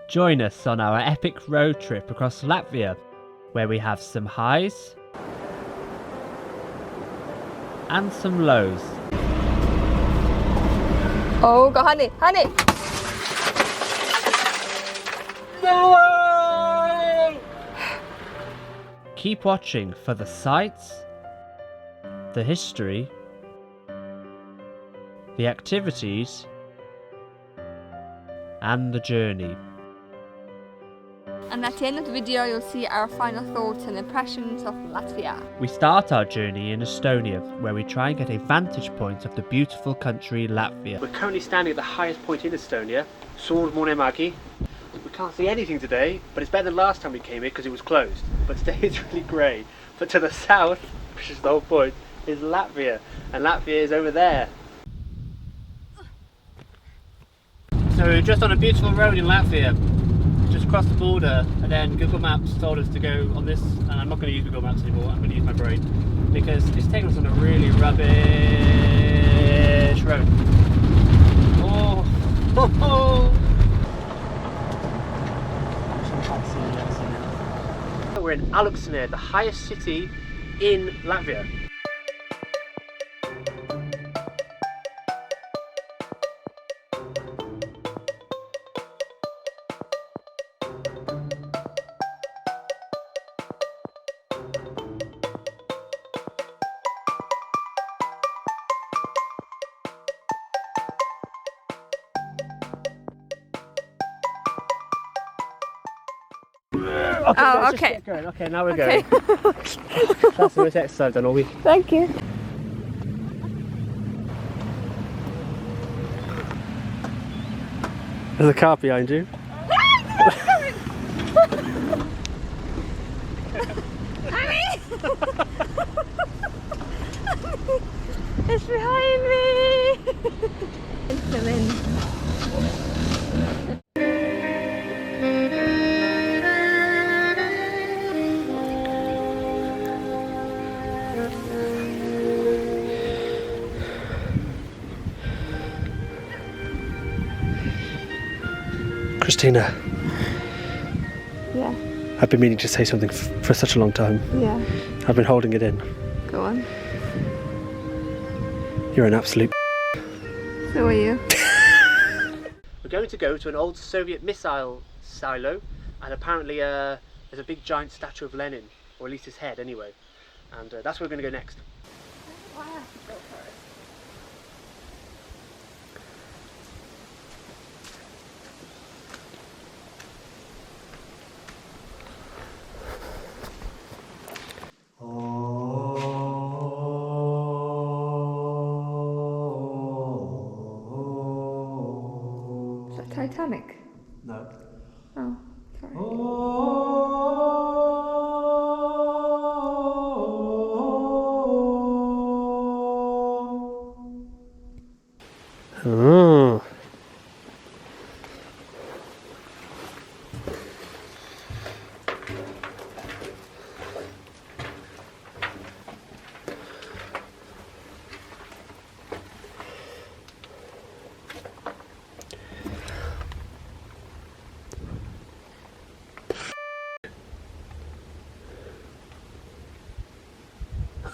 Join us on our epic road trip across Latvia, where we have some highs and some lows. Oh God, honey, honey! No! Keep watching for the sights, the history, the activities, and the journey. And at the end of the video, you'll see our final thoughts and impressions of Latvia. We start our journey in Estonia, where we try and get a vantage point of the beautiful country Latvia. We're currently standing at the highest point in Estonia, Suurmonemagi. We can't see anything today, but it's better than last time we came here because it was closed. But today it's really grey. But to the south, which is the whole point, is Latvia. And Latvia is over there. So we're just on a beautiful road in Latvia. Just across the border, and then Google Maps told us to go on this, and I'm not going to use Google Maps anymore, I'm going to use my brain, because it's taking us on a really rubbish road. Oh, oh, oh. We're in Abruptly, the highest city in Latvia. Okay, Going. Okay, now we're going. That's the most exercise I've done all week. Thank you. There's a car behind you. It's behind me! Christina. Yeah. I've been meaning to say something for such a long time. Yeah. I've been holding it in. Go on. You're an absolute. So are you. We're going to go to an old Soviet missile silo, and apparently there's a big giant statue of Lenin, or at least his head anyway. And that's where we're going to go next. Why have to go first? Titanic? No. Oh, sorry. Oh.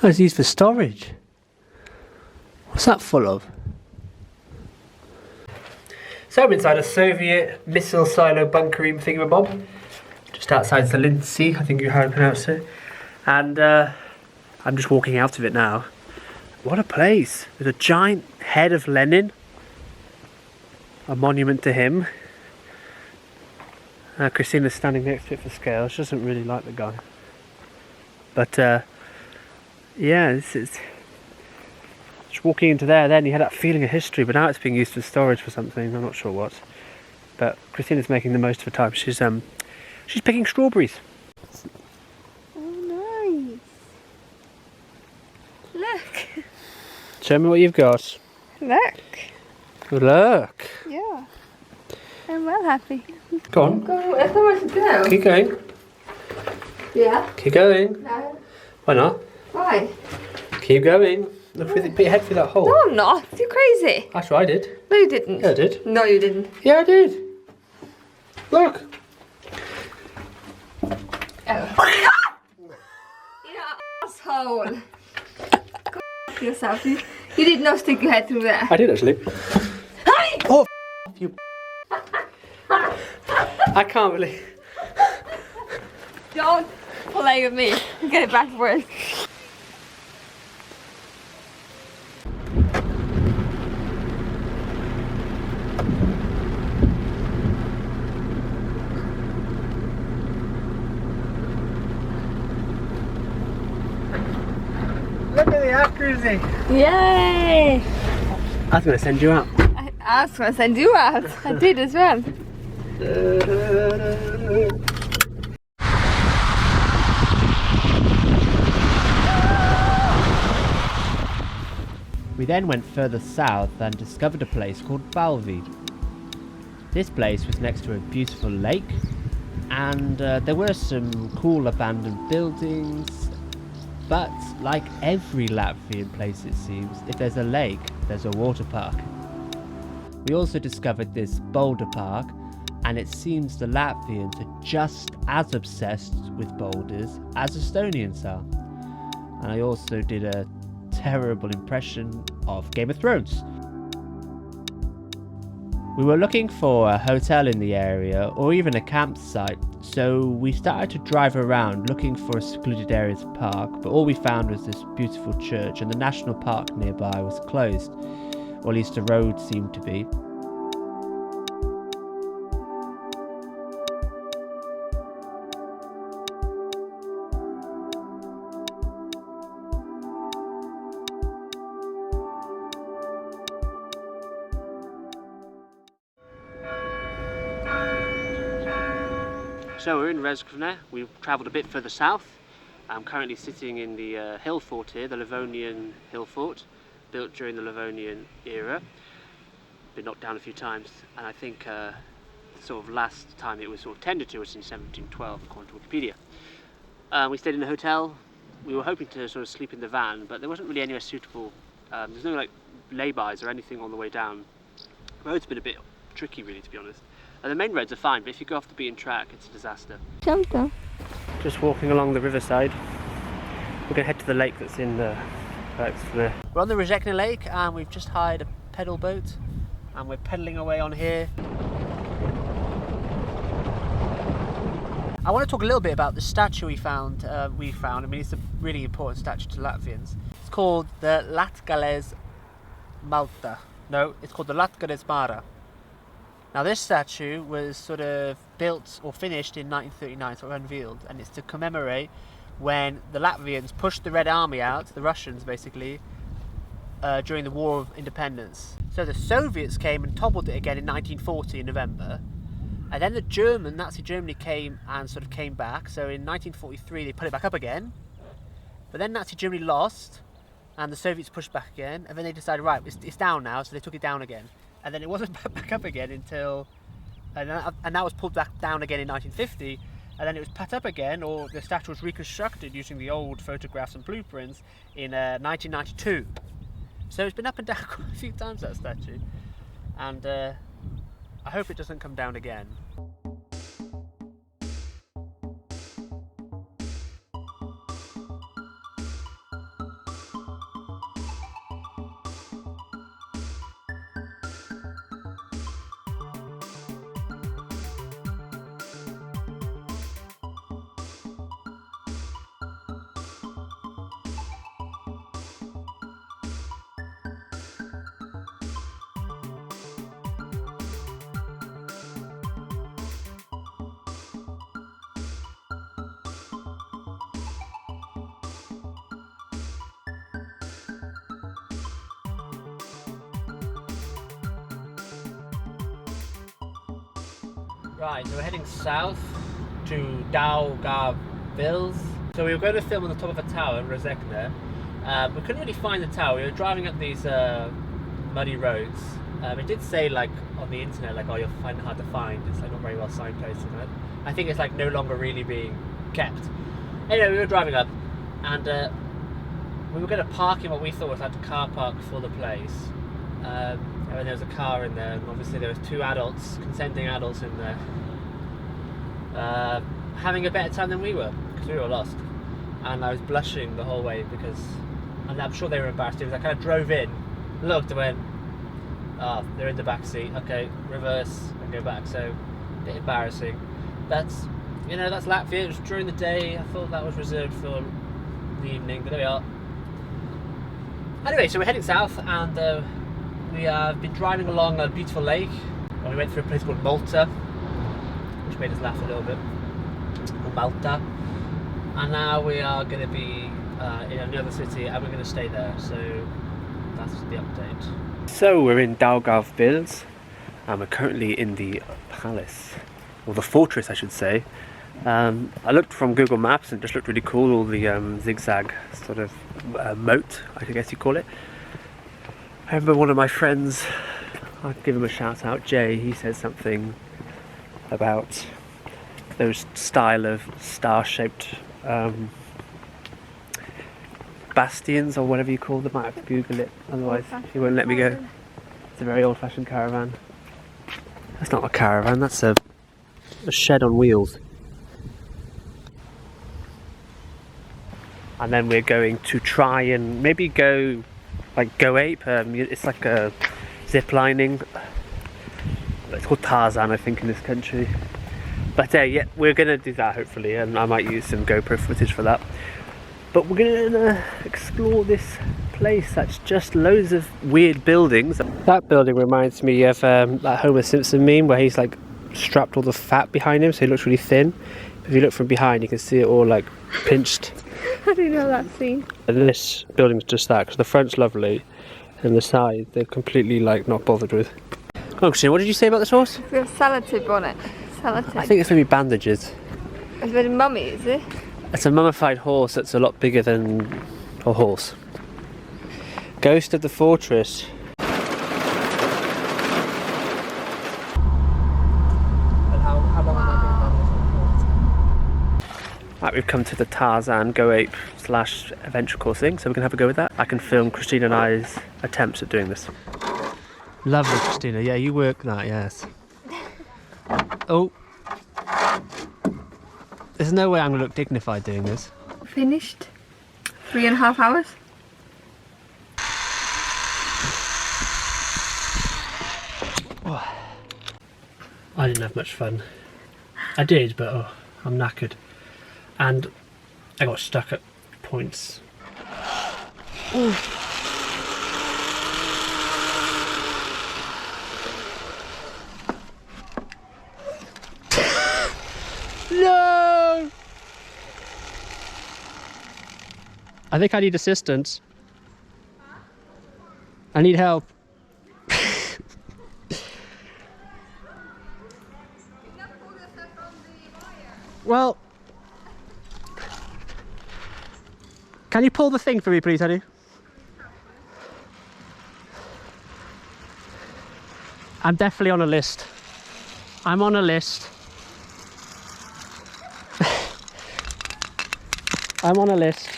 Oh, it's used for storage. What's that full of? So I'm inside a Soviet missile silo bunker room thingamabob, just outside Zelinsky, I think is how I pronounce it. And I'm just walking out of it now. What a place! With a giant head of Lenin, a monument to him. Christina's standing next to it for scale. She doesn't really like the guy. But yeah, this is just walking into there. Then you had that feeling of history, but now it's being used for storage for something. I'm not sure what. But Christina's making the most of her time. She's picking strawberries. Oh, nice. Look. Show me what you've got. Look. Look. Yeah. I'm well happy. Go on. Go. If there was to go. Keep going. Yeah. Keep going. No. Why not? Why? Keep going. Look, put your head through that hole. No, I'm not. You're crazy. That's what I did. No, you didn't. Yeah, I did. No, you didn't. Yeah, I did. Look! Oh. You asshole! Go f yourself. You did not stick your head through there. I did actually. Oh, you. I can't believe. Don't play with me. Get it back for us. Look at the accuracy. Yay! I was going to send you out. I was going to send you out. I did as well. We then went further south and discovered a place called Balvi. This place was next to a beautiful lake, and there were some cool abandoned buildings, but like every Latvian place it seems, if there's a lake, there's a water park. We also discovered this boulder park, and it seems the Latvians are just as obsessed with boulders as Estonians are. And I also did a terrible impression of Game of Thrones. We were looking for a hotel in the area or even a campsite, so we started to drive around looking for a secluded area to park, but all we found was this beautiful church, and the national park nearby was closed, or at least the road seemed to be. So we're in Rezekne. We've travelled a bit further south. I'm currently sitting in the hill fort here, the Livonian hill fort, built during the Livonian era. Been knocked down a few times, and I think sort of last time it was sort of tended to us in 1712, according to Wikipedia. We stayed in a hotel. We were hoping to sort of sleep in the van, but there wasn't really anywhere suitable. There's no like laybys or anything on the way down. The road's been a bit tricky, really, to be honest. The main roads are fine, but if you go off the beaten track, it's a disaster. Shelter. Just walking along the riverside. We're going to head to the lake that's in the there. We're on the Rezekne lake, and we've just hired a pedal boat, and we're pedalling away on here. I want to talk a little bit about the statue we found. I mean, it's a really important statue to Latvians. It's called the Latgales Malta. No, it's called the Latgales Mara. Now this statue was sort of built or finished in 1939, sort of unveiled, and it's to commemorate when the Latvians pushed the Red Army out, the Russians basically, during the War of Independence. So the Soviets came and toppled it again in 1940 in November, and then the Nazi Germany came and sort of came back. So in 1943 they put it back up again, but then Nazi Germany lost, and the Soviets pushed back again, and then they decided, right, it's down now, so they took it down again. And then it wasn't put back up again until, and that was pulled back down again in 1950, and then it was put up again, or the statue was reconstructed using the old photographs and blueprints in 1992. So it's been up and down quite a few times, that statue, and I hope it doesn't come down again. Right, so we're heading south to Daugavpils. So we were going to film on the top of a tower in Rezekne. We couldn't really find the tower. We were driving up these muddy roads. It did say like on the internet, like, oh, you'll find it hard to find. It's like not very well signposted. Right? I think it's like no longer really being kept. Anyway, we were driving up, and we were going to park in what we thought was like the car park for the place. And there was a car in there, and obviously there was two adults, consenting adults in there. having a better time than we were, because we were lost. And I was blushing the whole way because, and I'm sure they were embarrassed too, because I kind of drove in, looked and went, oh, they're in the back seat, okay, reverse and go back. So a bit embarrassing. That's, you know, that's Latvia. It was during the day. I thought that was reserved for the evening, but there we are. Anyway, so we're heading south, and we have been driving along a beautiful lake. Well, we went through a place called Malta, which made us laugh a little bit. Or Malta. And now we are going to be in another city, and we're going to stay there. So that's the update. So we're in Daugavpils, and we're currently in the palace, or the fortress, I should say. I looked from Google Maps and it just looked really cool, all the zigzag sort of moat, I guess you call it. I remember one of my friends, I'll give him a shout out, Jay, he said something about those style of star-shaped bastions, or whatever you call them. I might have to Google it, otherwise he won't let me go. It's a very old-fashioned caravan. That's not a caravan, that's a shed on wheels. And then we're going to try and maybe go ape. It's like a zip lining. It's called Tarzan, I think, in this country. But yeah, we're gonna do that hopefully, and I might use some GoPro footage for that. But we're gonna explore this place that's just loads of weird buildings. That building reminds me of that Homer Simpson meme where he's like strapped all the fat behind him, so he looks really thin. If you look from behind, you can see it all like pinched. I didn't know that scene. And this building's just that, because the front's lovely, and the side they're completely like not bothered with. Come on, Christine, what did you say about this horse? We have sellotape on it. Sellotape. I think it's maybe bandages. It's very mummy, is it? It's a mummified horse that's a lot bigger than a horse. Ghost of the Fortress. Right, we've come to the Tarzan Go Ape / adventure course thing, so we can have a go with that. I can film Christina and I's attempts at doing this. Lovely, Christina. Yeah, you work that, yes. Oh. There's no way I'm going to look dignified doing this. Finished. 3.5 hours. Oh. I didn't have much fun. I did, but oh, I'm knackered. And I got stuck at points. Ooh. No! I think I need assistance. I need help. Well, can you pull the thing for me, please, honey? I'm definitely on a list. I'm on a list. I'm on a list.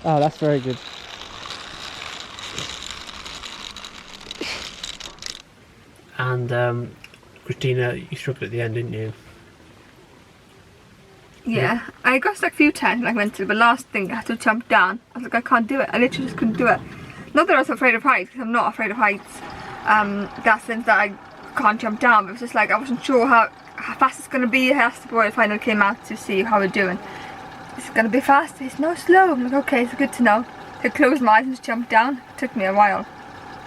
Oh, that's very good. And Christina, you struggled at the end, didn't you? Yeah, I got stuck a few times when I went to, but last thing I had to jump down. I was like, I can't do it. I literally just couldn't do it. Not that I was afraid of heights, because I'm not afraid of heights. That sense that I can't jump down, but it was just like I wasn't sure how fast it's going to be. I asked the boy finally came out to see how we're doing. It's going to be fast. It's no slow. I'm like, okay, it's good to know. So I closed my eyes and just jumped down. It took me a while.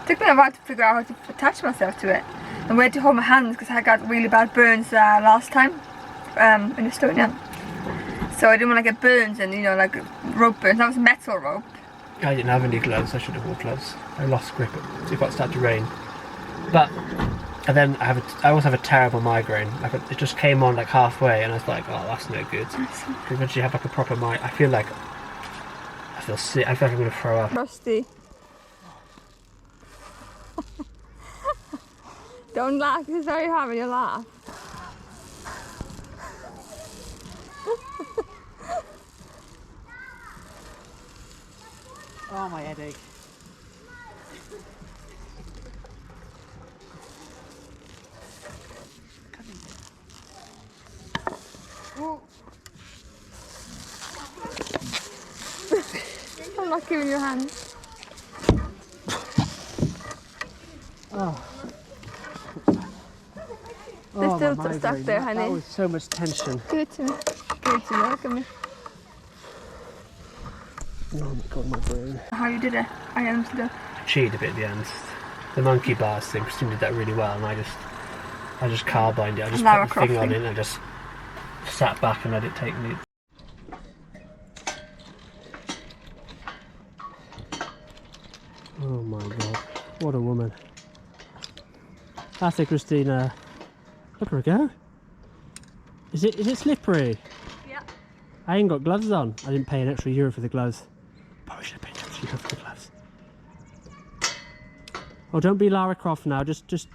It took me a while to figure out how to attach myself to it and where to hold my hands, because I got really bad burns last time in Estonia. So I didn't want to get burns and, you know, like rope burns. That was metal rope. I didn't have any gloves. I should have worn gloves. I lost grip if it started to rain. But, and then I also have a terrible migraine. Like it just came on like halfway, and I was like, oh, that's no good. Because once you have like a proper migraine, I feel sick. I feel like I'm going to throw up. Rusty. Don't laugh, it's very hard when you laugh. Oh, my headache. I'm not giving you a hand. Oh. They're Oh, still my stuck migraine. there, That honey. was so much tension. Give it to me. Give it to me. Look at me. Oh my god, my brain. How you did it? I understood it. Cheated a bit at the end. The monkey bars thing, Christine did that really well, and I just carbined it. I just Lara put the thing on Crossing. it and I just sat back and let it take me. Oh my god, what a woman. That's it, Christina. Look at her go. Is it slippery? Yeah. I ain't got gloves on. I didn't pay an extra €1 for the gloves. Probably should have paid an extra €1 for the gloves. Oh, don't be Lara Croft now. Just.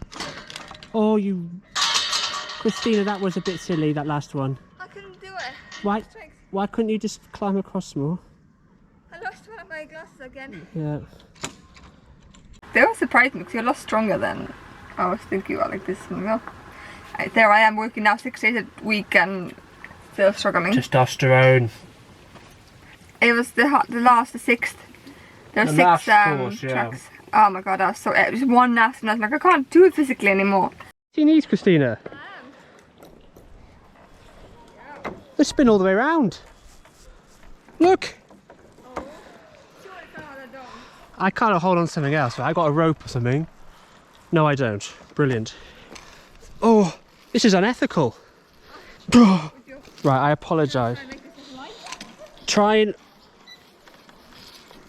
Oh, you. Christina, that was a bit silly, that last one. I couldn't do it. Why couldn't you just climb across more? I lost one of my glasses again. Yeah. They were surprised me because you're a lot stronger than I was thinking about like this. There I am working now 6 days a week and still struggling. Testosterone. It was the sixth. There were The 6 last course, yeah. tracks. Oh my god, it was one nasty and I was like, I can't do it physically anymore. See knees, Christina? They spin all the way around. Look. I can't hold on to something else. Right? I got a rope or something. No, I don't. Brilliant. Oh, this is unethical. Right, I apologise. Try and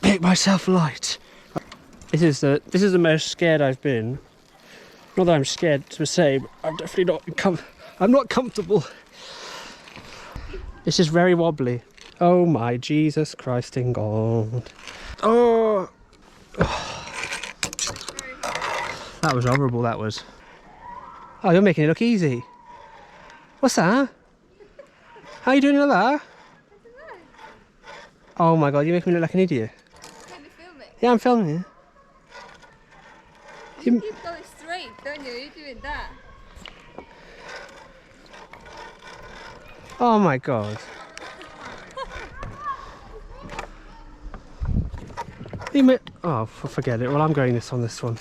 make myself light. This is the most scared I've been. Not that I'm scared to say, but I'm definitely not. I'm not comfortable. This is very wobbly. Oh my Jesus Christ in God! Oh. That was horrible, that was. Oh, you're making it look easy. What's that? How are you doing like that? Oh my god, you're making me look like an idiot. Can you film it? Yeah, I'm filming it. You keep going straight, don't you? You're doing that. Oh my god. Oh, forget it. Well, I'm going on this one.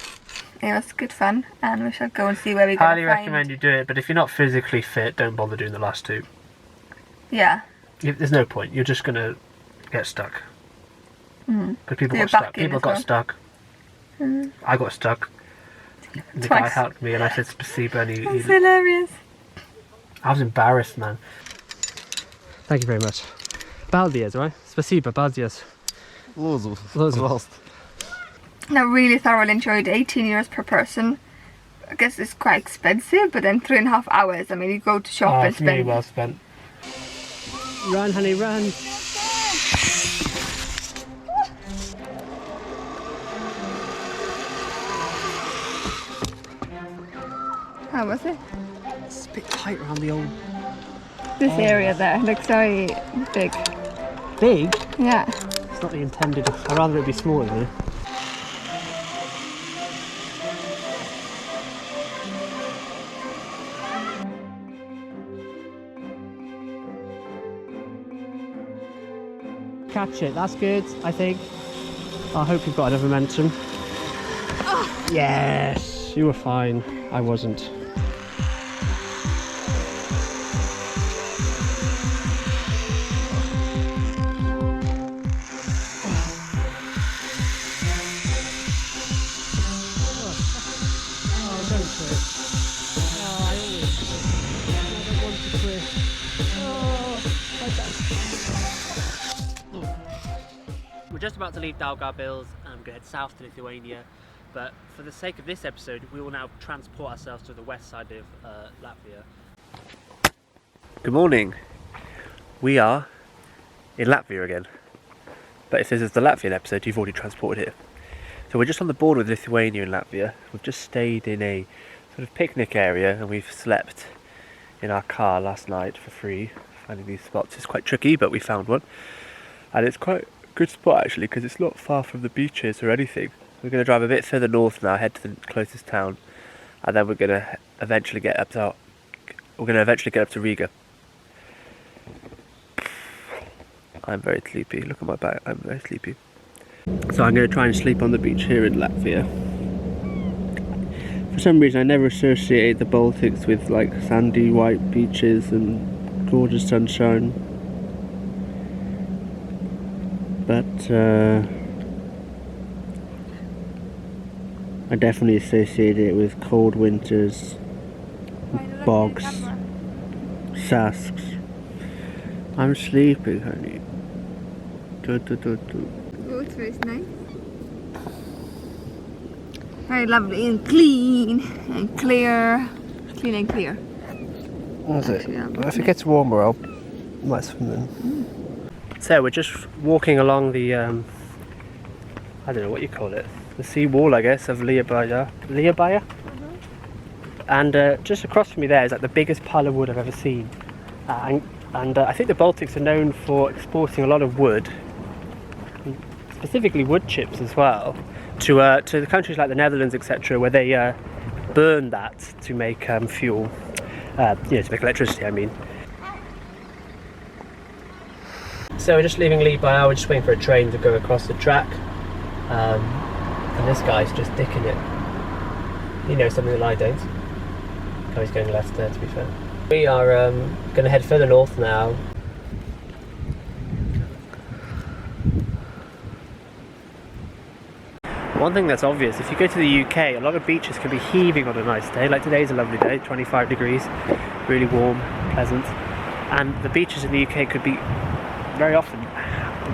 It was good fun, and we shall go and see where we go. Highly recommend you do it, but if you're not physically fit, don't bother doing the last 2. Yeah. There's no point. You're just gonna get stuck. Because people So got stuck. you're People back in got stuck. I got stuck. The guy helped me, and I said spasibo, and he That's hilarious. I was embarrassed, man. Thank you very much. Baldies, right? Spasibo, baldies. Loads. I really thoroughly enjoyed €18 per person. I guess it's quite expensive, but then 3.5 hours. I mean, you go to shop and It's really spend. well spent. Run, honey, run. How was it? It's a bit tight around the old... This area there looks very big. Big? Yeah. It's not the intended. I'd rather it be smaller than it. Catch it, that's good, I think. I hope you've got enough momentum. Oh. Yes, you were fine. I wasn't. We're just about to leave Daugavpils and we're going to head south to Lithuania, but for the sake of this episode we will now transport ourselves to the west side of Latvia. Good morning. We are in Latvia again, but if this is the Latvian episode you've already transported here. So we're just on the border with Lithuania and Latvia. We've just stayed in a sort of picnic area and we've slept in our car last night for free, finding these spots. It's quite tricky, but we found one. And it's quite a good spot actually, because it's not far from the beaches or anything. We're going to drive a bit further north now, head to the closest town, and then we're going to eventually get up to Riga. I'm very sleepy. Look at my back. I'm very sleepy. So I'm going to try and sleep on the beach here in Latvia. For some reason I never associate the Baltics with like sandy white beaches and gorgeous sunshine. But I definitely associate it with cold winters, bogs, sasks. I'm sleeping, honey. Oh, it's very nice. Very lovely and clean and clear. Clean and clear. What is it? Well, if it gets warmer, I might swim then. So we're just walking along the, I don't know what you call it, the sea wall, I guess, of Liabaya. And just across from me there is like the biggest pile of wood I've ever seen. And I think the Baltics are known for exporting a lot of wood, specifically wood chips as well, to the countries like the Netherlands, etc., where they burn that to make fuel, to make electricity, I mean. So we're just leaving Liebau, we're just waiting for a train to go across the track, and this guy's just dicking it. He knows something that I don't. Oh, he's going left there, to be fair. We are going to head further north now. One thing that's obvious, if you go to the UK, a lot of beaches can be heaving on a nice day. Like today's a lovely day, 25 degrees, really warm, pleasant. And the beaches in the UK could be very often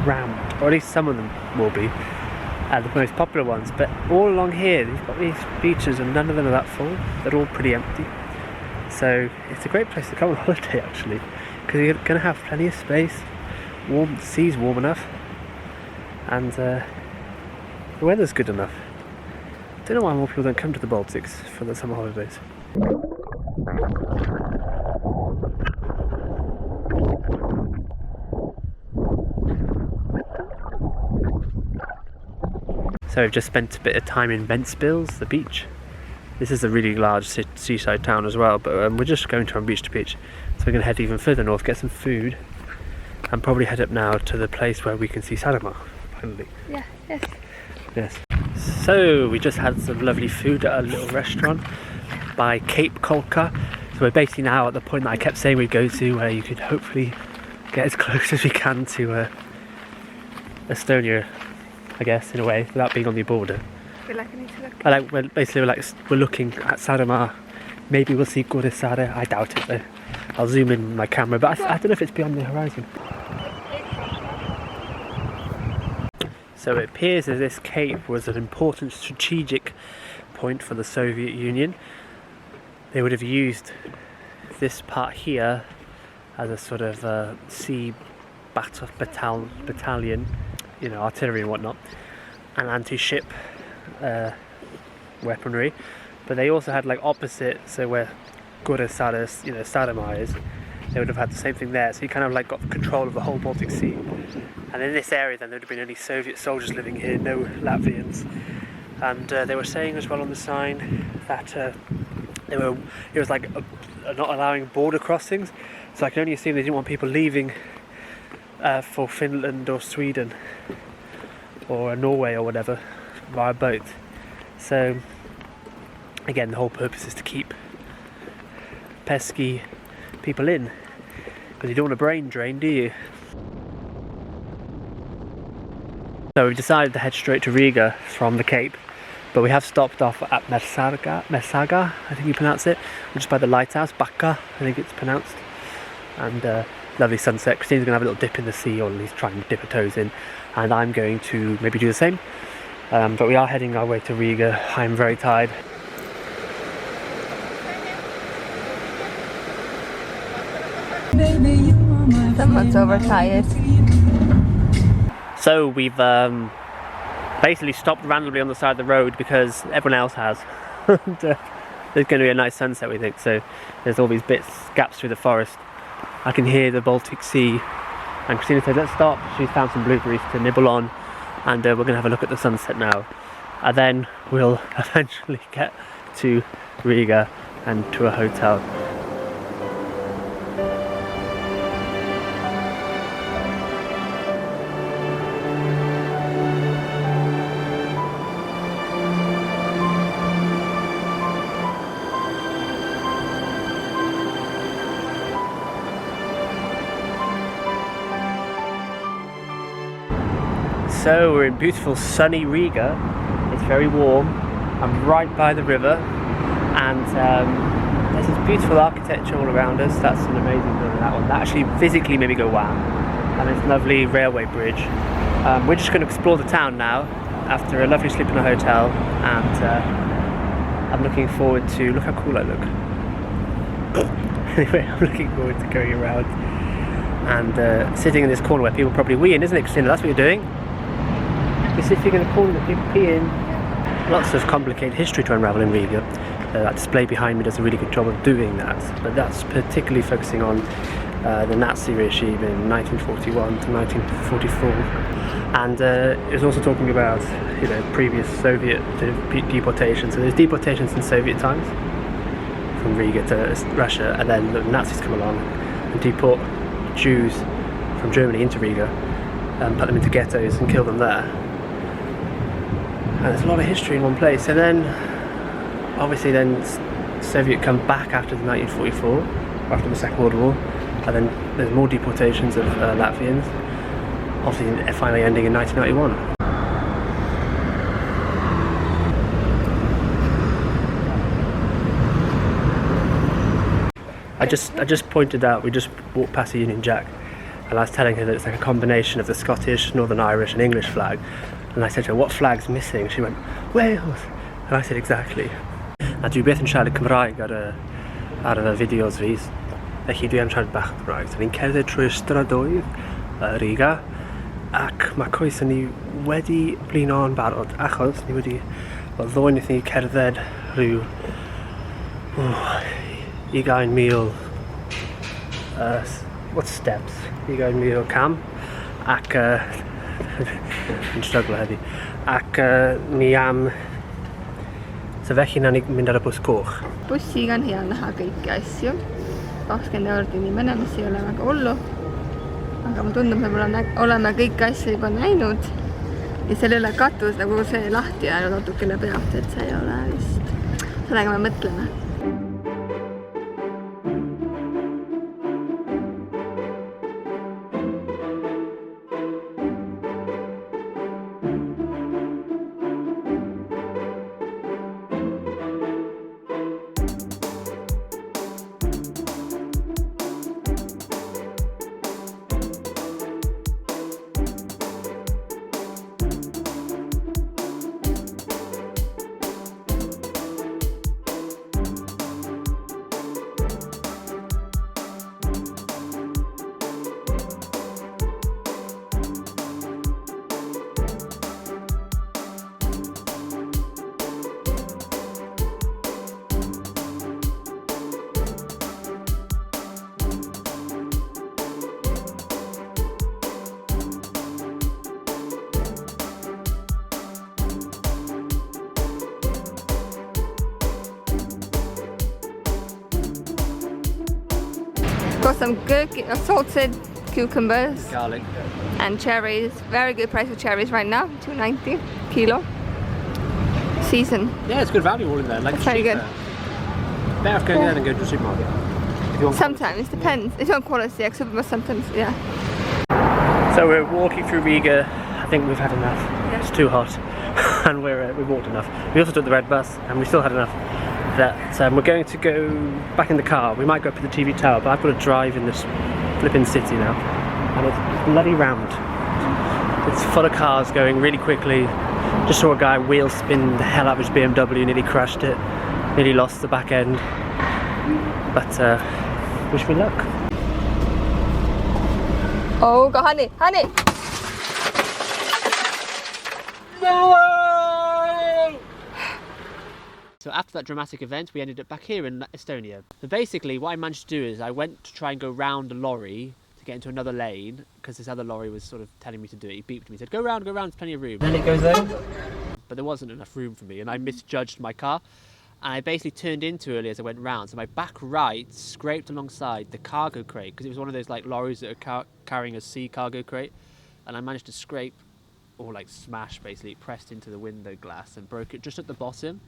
rammed, or at least some of them will be, the most popular ones. But all along here, you've got these beaches and none of them are that full. They're all pretty empty. So it's a great place to come on holiday actually, because you're going to have plenty of space, warm, the sea's warm enough, and the weather's good enough. I don't know why more people don't come to the Baltics for the summer holidays. So we've just spent a bit of time in Ventspils, the beach. This is a really large seaside town as well, but we're just going from beach to beach. So we're going to head even further north, get some food, and probably head up now to the place where we can see Saaremaa, finally. Yeah, yes. Yes. So we just had some lovely food at a little restaurant by Cape Kolka. So we're basically now at the point that I kept saying we'd go to, where you could hopefully get as close as we can to Estonia, I guess, in a way, without being on the border. We're looking at Saaremaa. Maybe we'll see Kuressaare. I doubt it though. I'll zoom in my camera, but I don't know if it's beyond the horizon. So it appears that this cape was an important strategic point for the Soviet Union. They would have used this part here as a sort of sea battalion, artillery and whatnot, and anti-ship weaponry. But they also had like opposite, so where Kuressaare, Saaremaa is, they would have had the same thing there. So you kind of like got control of the whole Baltic Sea. And in this area then there would have been only Soviet soldiers living here, no Latvians. And they were saying as well on the sign that it was like not allowing border crossings. So I can only assume they didn't want people leaving for Finland or Sweden or Norway or whatever via boat. So again, the whole purpose is to keep pesky people in, because you don't want a brain drain, do you? So we've decided to head straight to Riga from the Cape, but we have stopped off at Mersaga, I think you pronounce it, which is by the lighthouse, Baka, I think it's pronounced, and lovely sunset. Christine's going to have a little dip in the sea, or at least try and dip her toes in, and I'm going to maybe do the same, but we are heading our way to Riga. I'm very tired. Someone's overtired. So we've basically stopped randomly on the side of the road because everyone else has. And, there's going to be a nice sunset, we think, so there's all these gaps through the forest. I can hear the Baltic Sea, and Christina said let's stop. She's found some blueberries to nibble on, and we're going to have a look at the sunset now, and then we'll eventually get to Riga and to a hotel. So we're in beautiful sunny Riga. It's very warm. I'm right by the river, and there's this beautiful architecture all around us. That's an amazing building, that one. That actually physically made me go wow. And this lovely railway bridge. We're just going to explore the town now after a lovely sleep in a hotel, and I'm looking forward to, look how cool I look. Anyway, I'm looking forward to going around and sitting in this corner where people probably wee in, isn't it, Christina? That's what you're doing? You're sitting in a corner that people pee in. Lots of complicated history to unravel in Riga. That display behind me does a really good job of doing that, but that's particularly focusing on the Nazi regime in 1941 to 1944, and it was also talking about, you know, previous Soviet deportations. So there's deportations in Soviet times from Riga to Russia, and then the Nazis come along and deport Jews from Germany into Riga and put them into ghettos and kill them there. And there's a lot of history in one place. And then obviously then Soviet come back after the 1944, after the Second World War, and then there's more deportations of Latvians, obviously finally ending in 1991. I just pointed out, we just walked past the Union Jack, and I was telling her that it's like a combination of the Scottish, Northern Irish and English flag, and I said to her, what flag's missing? She went, Wales, and I said, exactly. A dwi beth yn siarad Cymraeg ar y fideos fi, felly dwi yn siarad bach Cymraeg. So ni'n cerdded trwy'r strydoedd Riga, ac mae coesau ni wedi blino yn barod, achos ni wedi, wel ddoe wnaethon ni cerdded rhyw 20,000 what steps? 20,000 cam, ac yn stryglo heddi, ac ni am, so felly na ni mynd ar y bws coch. Bussiga on hea näha kõiki asju. 20 eurot inimene, mis ei ole väga hullu. Aga mulle tundub, et oleme kõiki asju juba näinud. Ja seal ei ole katus nagu see lahti jäänud natukene pealt, et see ei ole vist. Sellega me mõtleme. Got some good salted cucumbers, Garlic. and cherries. Very good price for cherries right now, $2.90 kilo. Season. Yeah, it's good value all in there. Like, That's very good. Better off going there than going to a supermarket. If you want Sometimes, depends. It's on quality, but sometimes, yeah. So we're walking through Riga. I think we've had enough. Yeah. It's too hot, and we've walked enough. We also took the red bus, and we still had enough. That we're going to go back in the car. We might go up to the TV tower, but I've got to drive in this flipping city now, and it's bloody rammed. It's full of cars going really quickly. Just saw a guy wheel spin the hell out of his BMW, nearly crashed it, nearly lost the back end. But wish me luck. Oh, go honey. No! So after that dramatic event, we ended up back here in Estonia. So basically, what I managed to do is I went to try and go round a lorry to get into another lane, because this other lorry was sort of telling me to do it. He beeped me, said, go round, there's plenty of room. Then it goes over. But there wasn't enough room for me, and I misjudged my car. And I basically turned into early as I went round. So my back right scraped alongside the cargo crate, because it was one of those like lorries that are carrying a sea cargo crate. And I managed to scrape, or like smash basically, pressed into the window glass and broke it just at the bottom.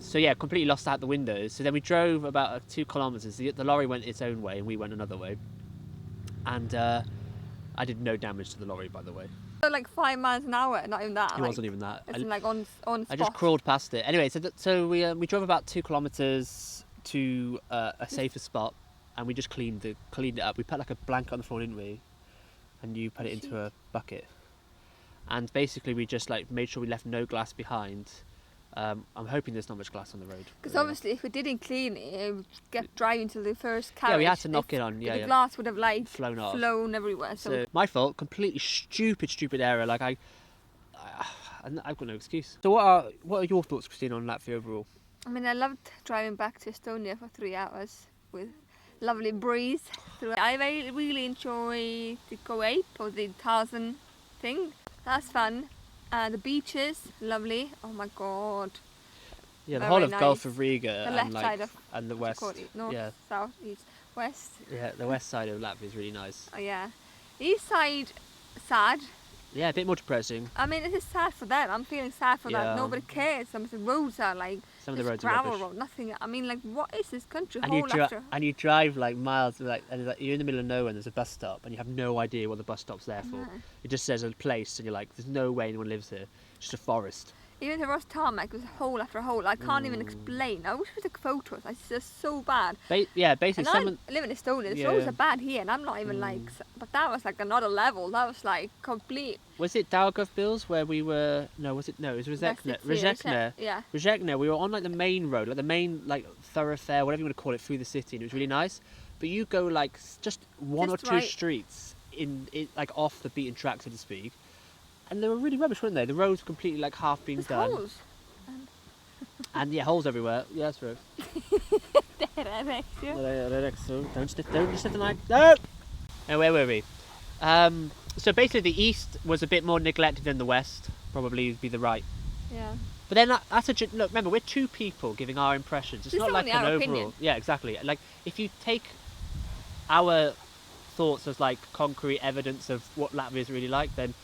So yeah, completely lost out the windows. So then we drove about 2 kilometers. The lorry went its own way and we went another way. And I did no damage to the lorry, by the way. Like 5 miles an hour, not even that. It wasn't even that. It's like on spot. I just crawled past it. Anyway, so we drove about 2 kilometers to a safer spot, and we just cleaned it up. We put like a blanket on the floor, didn't we? And you put it into a bucket. And basically, we just like made sure we left no glass behind. I'm hoping there's not much glass on the road. Because obviously, if we didn't clean it, it would get dry into the first carriage. Yeah, we had to knock it on. Yeah, the glass would have like flown everywhere. So my fault. Completely stupid error. Like I've got no excuse. So what are your thoughts, Christine, on Latvia overall? I mean, I loved driving back to Estonia for 3 hours with lovely breeze. I really enjoy the Go8 or the 1000 thing. That's fun. The beaches, lovely. Oh my god. Yeah, the whole of Gulf of Riga the left side of and the west. North, south, east, west. Yeah, the west side of Latvia is really nice. Oh yeah. East side, sad. Yeah, a bit more depressing. I mean, it is sad for them. I'm feeling sad for that. Nobody cares. Some of the roads are like some of the roads gravel are road, nothing. I mean, like, what is this country? And you drive like miles, and you're in the middle of nowhere, and there's a bus stop, and you have no idea what the bus stop's there for. No. It just says a place, and you're like, there's no way anyone lives here. It's just a forest. Even the Ross tarmac was hole after hole. I can't even explain. I wish we took photos. It's just so bad. Basically, I live in Estonia. The roads are bad here, and I'm not even like. But that was like another level. That was like complete. Was it Daugavpils where we were? No, was it? No, it was Rezekne. Rezekne. Yeah. Rezekne. We were on like the main road, like the main like thoroughfare, whatever you want to call it, through the city, and it was really nice. But you go like just one or two streets in like off the beaten track, so to speak. And they were really rubbish, weren't they? The roads were completely like half being done. Holes. And yeah, holes everywhere. Yeah, that's true. Don't sniff the mic. No! And where were we? So basically the east was a bit more neglected than the west. Probably would be the right. Yeah. But then that's look, remember, we're 2 people giving our impressions. It's not like an overall. Opinion. Yeah, exactly. Like, if you take our thoughts as like concrete evidence of what Latvia is really like, then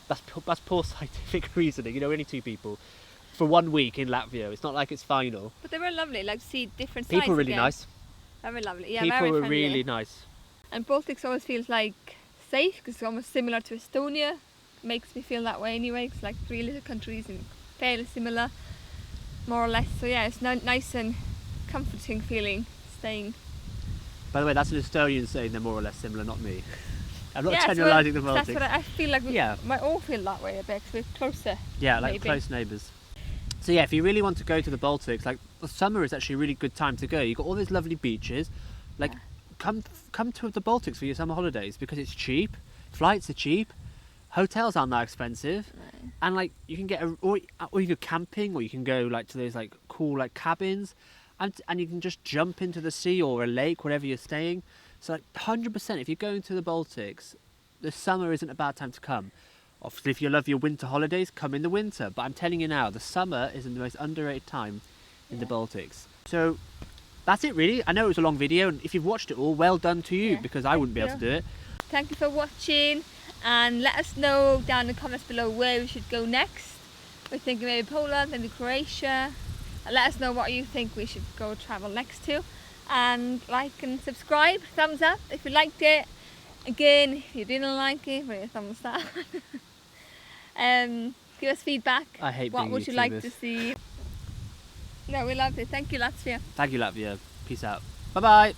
that's poor scientific reasoning. You know, we're only 2 people for 1 week in Latvia. It's not like it's final. But they were lovely, like see different sides. People were really nice. Very lovely. Yeah, people very were friendly. really nice. And Baltics always feels like safe because it's almost similar to Estonia. Makes me feel that way anyway. It's like 3 little countries and fairly similar, more or less. So yeah, it's nice and comforting feeling staying. By the way, that's an Estonian saying they're more or less similar, not me. I'm not generalising the Baltics. That's what I feel like. We might all feel that way a bit because we're closer. Yeah, like close neighbours. So yeah, if you really want to go to the Baltics, like the summer is actually a really good time to go. You've got all these lovely beaches. Like, come to the Baltics for your summer holidays because it's cheap. Flights are cheap. Hotels aren't that expensive. Right. And like you can get or you go camping, or you can go like to those like cool like cabins, and you can just jump into the sea or a lake wherever you're staying. So like 100%, if you're going to the Baltics, the summer isn't a bad time to come. Obviously, if you love your winter holidays, come in the winter. But I'm telling you now, the summer is the most underrated time in the Baltics. So that's it really. I know it was a long video, and if you've watched it all, well done to you, because I wouldn't be able to do it. Thank you for watching, and let us know down in the comments below where we should go next. We're thinking maybe Poland, maybe Croatia. And let us know what you think we should go travel next to. And like and subscribe, thumbs up if you liked it. Again, if you didn't like it, put a thumbs down. Give us feedback. I hate what being would you YouTubers. like to see? No, we loved it. Thank you, Latvia. Thank you, Latvia. Peace out. Bye bye.